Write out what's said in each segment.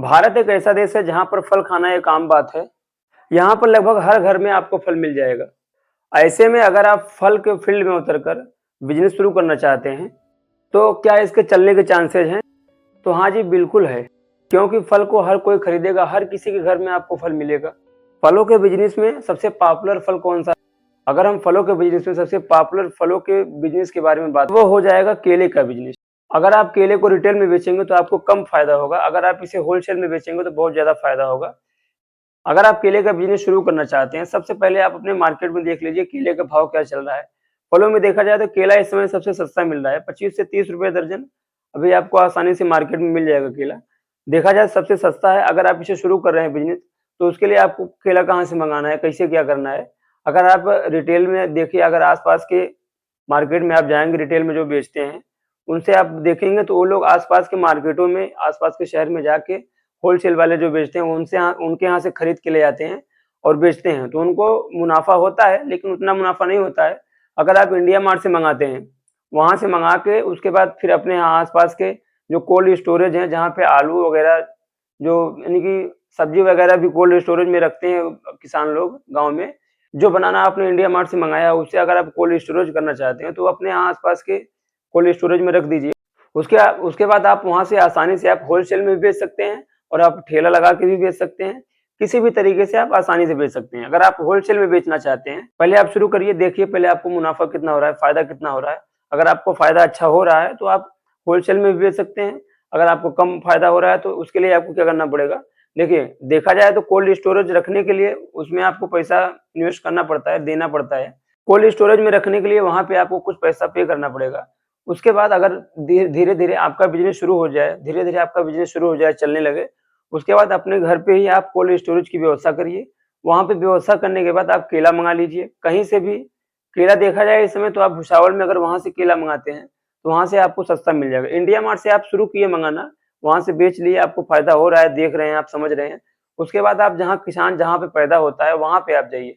भारत एक ऐसा देश है जहाँ पर फल खाना एक आम बात है। यहाँ पर लगभग हर घर में आपको फल मिल जाएगा। ऐसे में अगर आप फल के फील्ड में उतरकर बिज़नेस शुरू करना चाहते हैं, तो क्या इसके चलने के चांसेज़ हैं? तो हाँ जी, बिल्कुल है। क्योंकि फल को हर कोई खरीदेगा, हर किसी के घर में आपको फल मिलेगा। फलों के बिज़नेस में सबसे पॉपुलर फल कौन-सा? अगर हम फलों के बिज़नेस में सबसे पॉपुलर फलों के बिज़नेस के बारे में बात वो हो जाएगा केले का बिज़नेस। अगर आप केले को रिटेल में बेचेंगे तो आपको कम फ़ायदा होगा, अगर आप इसे होलसेल में बेचेंगे तो बहुत ज़्यादा फ़ायदा होगा। अगर आप केले का बिज़नेस शुरू करना चाहते हैं, सबसे पहले आप अपने मार्केट में देख लीजिए केले का भाव क्या चल रहा है। फलों में देखा जाए तो केला इस समय सबसे सस्ता मिल रहा है, 25 से 30 रुपए दर्जन। अभी आपको आसानी से मार्केट में मिल जाएगा केला। देखा जाए सबसे सस्ता है, अगर आप इसे शुरू कर रहे हैं बिज़नेस, तो उसके लिए आपको केला कहाँ से मँगाना है, कैसे क्या करना है। अगर आप रिटेल में देखिए, अगर आस-पास के मार्केट में आप जाएँगे रिटेल में जो बेचते हैं, उनसे आप देखेंगे तो वो लोग आस-पास के मार्केटों में, आस-पास के शहर में जाके होलसेल वाले जो बेचते हैं उनके यहाँ से खरीद के ले जाते हैं और बेचते हैं। तो उनको मुनाफ़ा होता है, लेकिन उतना मुनाफ़ा नहीं होता है। अगर आप इंडिया मार्ट से मँगाते हैं, वहाँ से मँगा के उसके बाद फिर अपने यहाँ आस-पास के जो कोल्ड स्टोरेज हैं, जहाँ पे आलू वगैरह जो यानी कि सब्ज़ी वगैरह भी कोल्ड स्टोरेज में रखते हैं किसान लोग गाँव में। जो बनाना आपने इंडिया मार्ट से मँगाया, उससे अगर आप कोल्ड स्टोरेज करना चाहते हैं, तो अपने यहाँ आस-पास के कोल्ड स्टोरेज में रख दीजिए। उसके बाद आप वहाँ से आसानी से आप होलसेल में भी बेच सकते हैं और आप ठेला लगा के भी बेच सकते हैं। किसी भी तरीके से आप आसानी से बेच सकते हैं। अगर आप होलसेल में बेचना चाहते हैं, पहले आप शुरू करिए, देखिए पहले आपको मुनाफ़ा कितना हो रहा है, फ़ायदा कितना हो रहा है। अगर आपको फ़ायदा अच्छा हो रहा है, तो आप होलसेल में भी बेच सकते हैं। अगर आपको कम फ़ायदा हो रहा है, तो उसके लिए आपको क्या करना पड़ेगा? देखिए, देखा जाए तो कोल्ड स्टोरेज रखने के लिए उसमें आपको पैसा इन्वेस्ट करना पड़ता है, देना पड़ता है। कोल्ड स्टोरेज में रखने के लिए वहाँ पे आपको कुछ पैसा पे करना पड़ेगा। उसके बाद अगर धीरे-धीरे आपका बिज़नेस शुरू हो जाए, धीरे-धीरे आपका बिज़नेस शुरू हो जाए, चलने लगे, उसके बाद अपने घर पे ही आप कोल्ड स्टोरेज की व्यवस्था करिए। वहाँ पे व्यवस्था करने के बाद आप केला मँगा लीजिए, कहीं से भी। केला देखा जाए इस समय तो आप भुसावल में अगर वहाँ से केला मँगाते हैं, तो वहाँ से आपको सस्ता मिल जाएगा। इंडिया मार्ट से आप शुरू किए मँगाना, वहाँ से बेच लिए, आपको फ़ायदा हो रहा है, देख रहे हैं, आप समझ रहे हैं। उसके बाद आप किसान जहाँ पे पैदा होता है, वहाँ पे आप जाइए।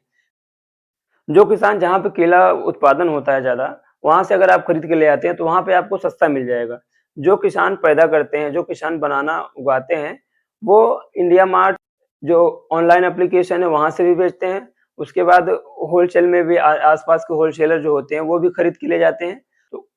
जो किसान जहाँ पे केला उत्पादन होता है ज़्यादा, वहाँ से अगर आप खरीद के ले आते हैं, तो वहाँ पे आपको सस्ता मिल जाएगा। जो किसान पैदा करते हैं, जो किसान बनाना उगाते हैं, वो इंडिया मार्ट जो ऑनलाइन एप्लीकेशन है, वहाँ से भी बेचते हैं। उसके बाद होलसेल में भी आस-पास के होलसेलर जो होते हैं, वो भी खरीद के ले जाते हैं। तो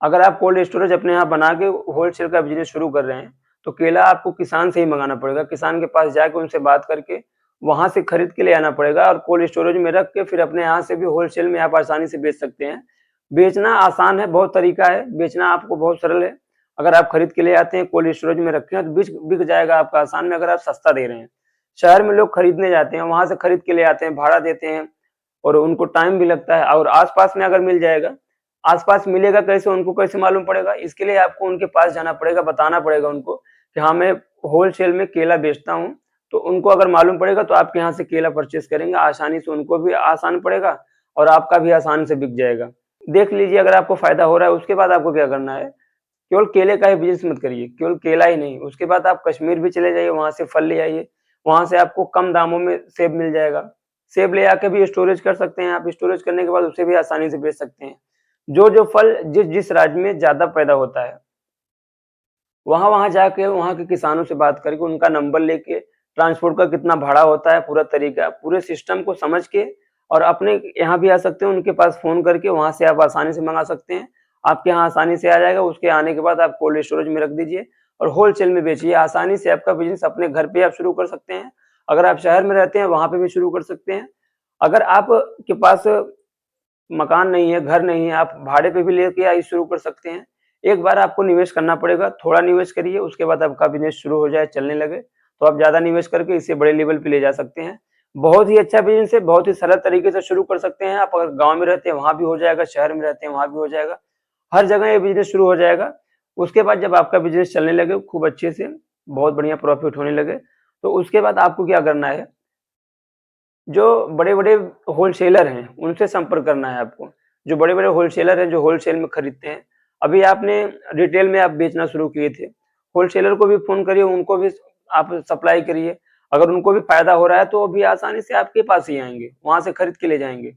अगर आप कोल्ड स्टोरेज अपने यहाँ बना के होलसेल का बिज़नेस शुरू कर रहे हैं, तो केला आपको किसान से ही मँगाना पड़ेगा। किसान के पास जाके उनसे बात करके, वहाँ से खरीद के ले आना पड़ेगा और कोल्ड स्टोरेज में रख के फिर अपने यहाँ से भी होलसेल में आप आसानी से बेच सकते हैं। बेचना आसान है, बहुत तरीका है, बेचना आपको बहुत सरल है। अगर आप खरीद के ले आते हैं, कोल्ड स्टोरेज में रखे हैं, तो बिक जाएगा आपका आसान में, अगर आप सस्ता दे रहे हैं। शहर में लोग खरीदने जाते हैं, वहाँ से खरीद के ले आते हैं, भाड़ा देते हैं और उनको टाइम भी लगता है और आस-पास में अगर मिल जाएगा, आस-पास मिलेगा कैसे, उनको कैसे मालूम पड़ेगा? इसके लिए आपको उनके पास जाना पड़ेगा, बताना पड़ेगा उनको कि हाँ, मैं होलसेल में केला बेचता हूँ। तो उनको अगर मालूम पड़ेगा तो आपके यहाँ से केला परचेज़ करेंगे, आसानी से उनको भी आसान पड़ेगा और आपका भी आसान से बिक जाएगा। देख लीजिए अगर आपको फ़ायदा हो रहा है, उसके बाद आपको क्या करना है, केवल केले का ही बिज़नेस मत करिए, केवल केला ही नहीं, उसके बाद आप कश्मीर भी चले जाइए, वहाँ से फल ले आइए, वहाँ से आपको कम दामों में सेब मिल जाएगा। सेब ले आके भी स्टोरेज कर सकते हैं आप, स्टोरेज करने के बाद उसे भी आसानी से बेच सकते हैं। जो फल जिस राज्य में ज़्यादा पैदा होता है, वहाँ-वहाँ जाके वहाँ के किसानों से बात करके उनका नंबर लेके, ट्रांसपोर्ट का कितना भाड़ा होता है, पूरा तरीका, पूरे सिस्टम को समझ के और अपने यहाँ भी आ सकते हैं, उनके पास फ़ोन करके वहाँ से आप आसानी से मँगा सकते हैं। आपके यहाँ आसानी से आ जाएगा, उसके आने के बाद आप कोल्ड स्टोरेज में रख दीजिए और होलसेल में बेचिए। आसानी से आपका बिज़नेस अपने घर पे आप शुरू कर सकते हैं। अगर आप शहर में रहते हैं, वहाँ पे भी शुरू कर सकते हैं। अगर आप के पास मकान नहीं है, घर नहीं है, आप भाड़े पे भी लेके शुरू कर सकते हैं। एक बार आपको निवेश करना पड़ेगा, थोड़ा निवेश करिए, उसके बाद आपका बिज़नेस शुरू हो जाए, चलने लगे, तो आप ज़्यादा निवेश करके इसे बड़े लेवल पे ले जा सकते हैं। बहुत ही अच्छा बिज़नेस है, बहुत ही सरल तरीके से शुरू कर सकते हैं आप। अगर गाँव में रहते हैं, वहाँ भी हो जाएगा, शहर में रहते हैं, वहाँ भी हो जाएगा। हर जगह ये बिज़नेस शुरू हो जाएगा। उसके बाद जब आपका बिज़नेस चलने लगे खूब अच्छे से, बहुत बढ़िया प्रॉफ़िट होने लगे, तो उसके बाद आपको क्या करना है, जो बड़े-बड़े होलसेलर हैं, उनसे संपर्क करना है आपको। जो बड़े-बड़े होलसेलर हैं, जो होलसेल में खरीदते हैं। अभी आपने रिटेल में आप बेचना शुरू किए थे, होलसेलर को भी फ़ोन करिए, उनको भी आप सप्लाई करिए। अगर उनको भी फ़ायदा हो रहा है, तो वो भी आसानी से आपके पास ही आएँगे, वहाँ से खरीद के ले जाएँगे।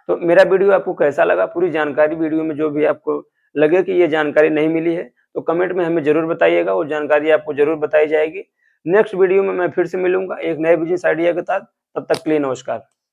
तो मेरा वीडियो आपको कैसा लगा? पूरी जानकारी वीडियो में जो भी आपको लगे कि ये जानकारी नहीं मिली है, तो कमेंट में हमें ज़रूर बताइएगा, वो जानकारी आपको ज़रूर बताई जाएगी। नेक्स्ट वीडियो में मैं फिर से मिलूंगा एक नए बिजनेस आइडिया के साथ। तब तक के लिए नमस्कार।